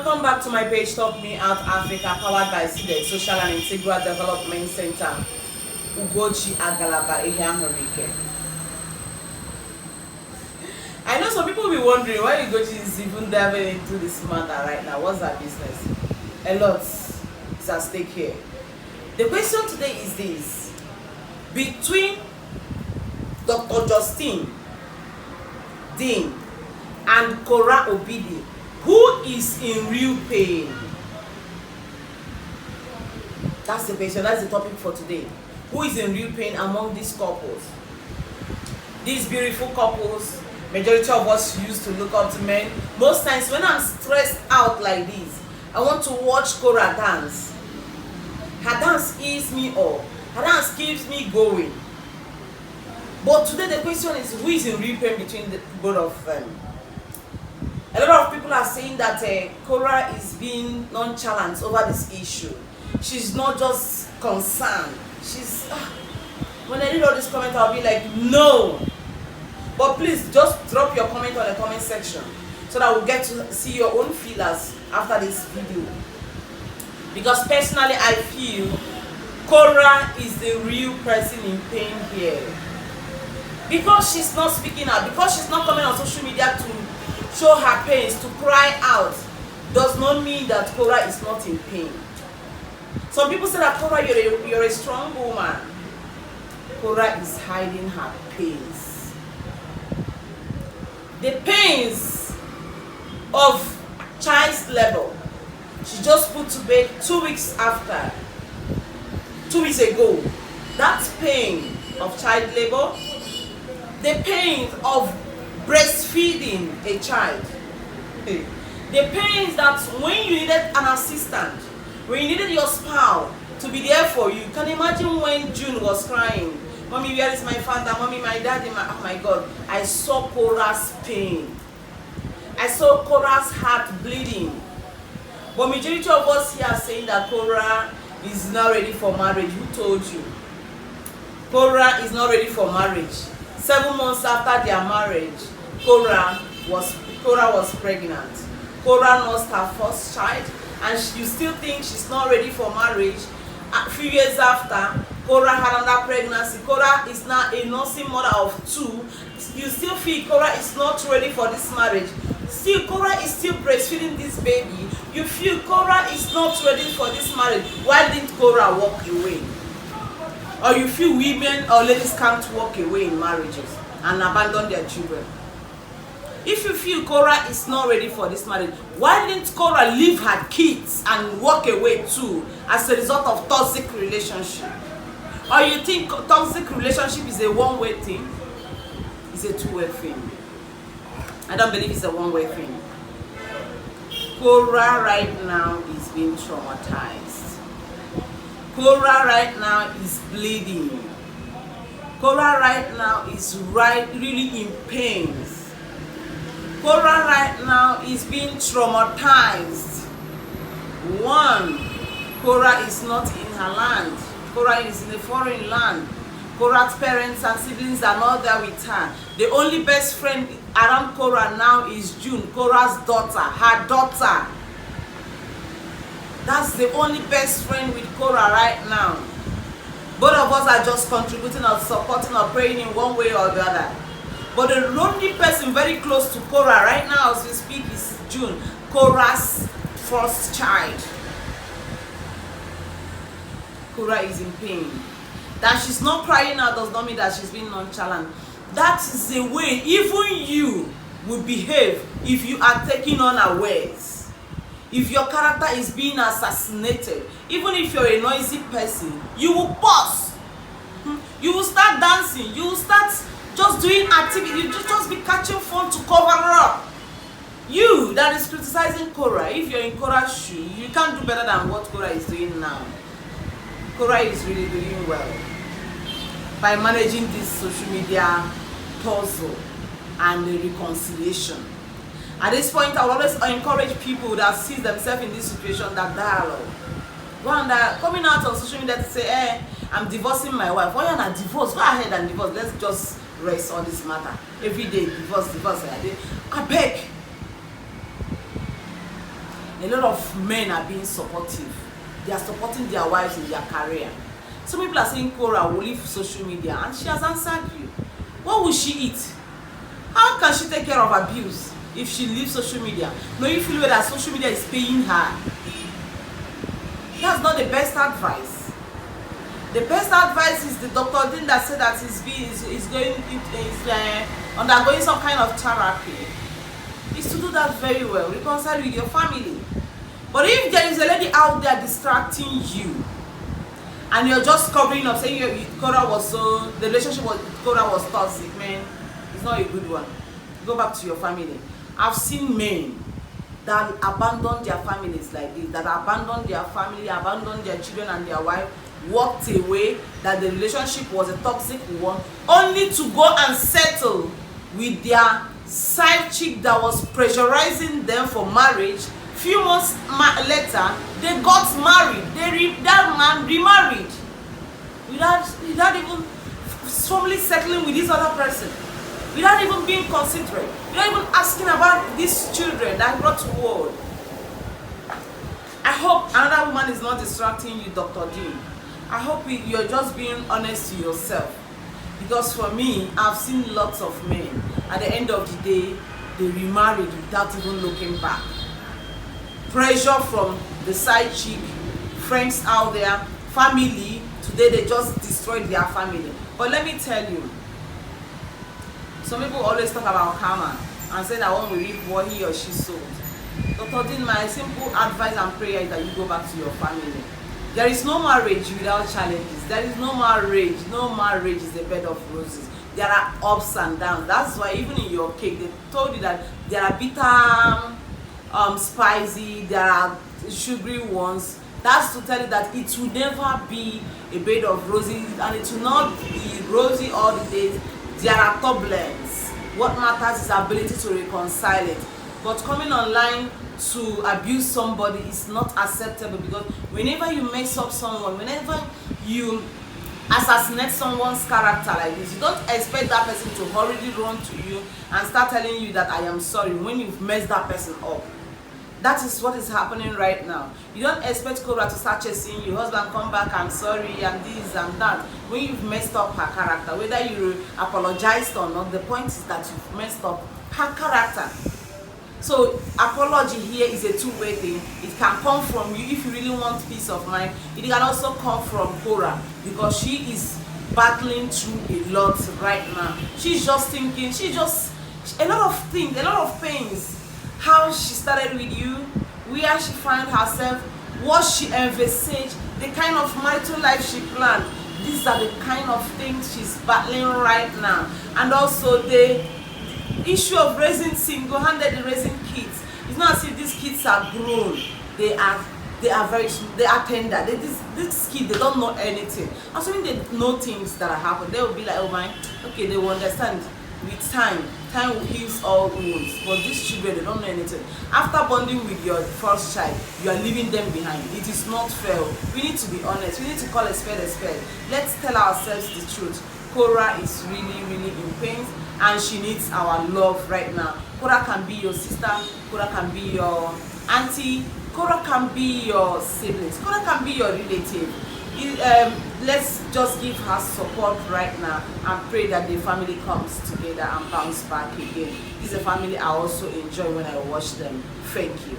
Welcome back to my page, Talk Me Out Africa, powered by SIDEC Social and Integral Development Center, Ugochi Agalaba, Ehiamorike. I know some people will be wondering why Ugochi is even diving into this matter right now. What's that business? A lot is at stake here. The question today is this: between Dr. Justine Dean and Korra Obidi, who is in real pain? That's the question. That's the topic for today. Who is in real pain among these couples? These beautiful couples, majority of us used to look up to men. Most times when I'm stressed out like this, I want to watch Korra dance. Her dance eases me up. Her dance keeps me going. But today the question is, who is in real pain between the both of them? A lot of people are saying that Korra is being nonchalant over this issue. She's not just concerned. She's when I read all these comments, I'll be like, no. But please just drop your comment on the comment section so that we'll get to see your own feelers after this video. Because personally, I feel Korra is the real person in pain here. Because she's not speaking out, because she's not coming on social media to show her pains, to cry out, does not mean that Korra is not in pain. Some people say that Korra, you're a strong woman. Korra is hiding her pains. The pains of child's labor. She just put to bed 2 weeks after. 2 weeks ago. That pain of child labor, the pain of breastfeeding a child, the pains that when you needed an assistant, when you needed your spouse to be there for you. Can you imagine when June was crying, "Mommy, where is my father? Mommy, my daddy, oh my God." I saw Korra's pain. I saw Korra's heart bleeding. But majority of us here are saying that Korra is not ready for marriage. Who told you? Korra is not ready for marriage. 7 months after their marriage, Korra was pregnant. Korra lost her first child, and you still think she's not ready for marriage. A few years after, Korra had another pregnancy. Korra is now a nursing mother of 2. You still feel Korra is not ready for this marriage. Still, Korra is still breastfeeding this baby. You feel Korra is not ready for this marriage. Why didn't Korra walk away? Or you feel women or ladies can't walk away in marriages and abandon their children? If you feel Korra is not ready for this marriage, why didn't Korra leave her kids and walk away too as a result of toxic relationship? Or you think toxic relationship is a one-way thing? It's a two-way thing. I don't believe it's a one-way thing. Korra right now is being traumatized. Korra right now is bleeding. Korra right now is really in pain. Korra right now is being traumatized. One, Korra is not in her land. Korra is in a foreign land. Korra's parents and siblings are not there with her. The only best friend around Korra now is June, Korra's daughter, her daughter. That's the only best friend with Korra right now. Both of us are just contributing or supporting or praying in one way or the other. But the only person very close to Korra right now as we speak is June, Korra's first child. Korra is in pain. That she's not crying out does not mean that she's being nonchalant. That is the way even you will behave if you are taken unawares. If your character is being assassinated, even if you're a noisy person, you will pause. You will start dancing. You will start just doing activity. You just be catching phone to cover up. You that is criticizing Korra, if you're in Korra's shoe, you can't do better than what Korra is doing now. Korra is really doing well by managing this social media puzzle and the reconciliation. At this point, I will always encourage people that see themselves in this situation that dialogue. One that coming out on social media to say, "Hey, I'm divorcing my wife." Why are you not divorced? Go ahead and divorce. Let's just rest on this matter. Every day, divorce. I beg. A lot of men are being supportive. They are supporting their wives in their career. Some people are saying Korra will leave social media, and she has answered you. What will she eat? How can she take care of abuse if she leaves social media? No, you feel that social media is paying her. That's not the best advice. The best advice is the Dr. Dean that said that he's undergoing some kind of therapy. Is to do that very well, reconcile with your family. But if there is a lady out there distracting you, and you're just covering up, saying the relationship with Korra was toxic, man, it's not a good one. Go back to your family. I've seen men that abandon their families like this, that abandon their family, abandon their children and their wife, walked away, that the relationship was a toxic one, only to go and settle with their side chick that was pressurizing them for marriage. Few months later, they got married. That man remarried without even formally settling with this other person, without even being considerate, without even asking about these children that brought to the world. I hope another woman is not distracting you, Dr. Dean. I hope you're just being honest to yourself. Because for me, I've seen lots of men, at the end of the day, they remarried without even looking back. Pressure from the side chick, friends out there, family, today they just destroyed their family. But let me tell you, some people always talk about karma and say that one will reap what he or she sowed. Dr. Dean, my simple advice and prayer is that you go back to your family. There is no marriage without challenges. There is no marriage. No marriage is a bed of roses. There are ups and downs. That's why even in your cake, they told you that there are bitter, spicy, there are sugary ones. That's to tell you that it will never be a bed of roses, and it will not be rosy all the days. There are turbulence. What matters is ability to reconcile it. But coming online to abuse somebody is not acceptable, because whenever you mess up someone, whenever you assassinate someone's character like this, you don't expect that person to hurriedly run to you and start telling you that I am sorry when you've messed that person up. That is what is happening right now. You don't expect Korra to start chasing you, husband come back, I'm sorry, and this and that, when you've messed up her character. Whether you apologized or not, the point is that you've messed up her character. So apology here is a two-way thing. It can come from you if you really want peace of mind. It can also come from Korra, because she is battling through a lot right now. She's just thinking, a lot of things, a lot of pains. How she started with you, where she found herself, what she envisaged, the kind of marital life she planned. These are the kind of things she's battling right now. And also the issue of raising single-handedly raising kids. It's not as if these kids are grown. They are tender. These kids, they don't know anything. Assuming they know things that are happening, they will be like, oh my, okay, they will understand. With time will heal all wounds. But these children, they don't know anything. After bonding with your first child, you are leaving them behind. It is not fair. We need to be honest. We need to call a spade a spade. Let's tell ourselves the truth. Korra is really, really in pain, and she needs our love right now. Korra can be your sister. Korra can be your auntie. Korra can be your siblings. Korra can be your relative. Let's just give her support right now and pray that the family comes together and bounce back again. This is a family I also enjoy when I watch them. Thank you.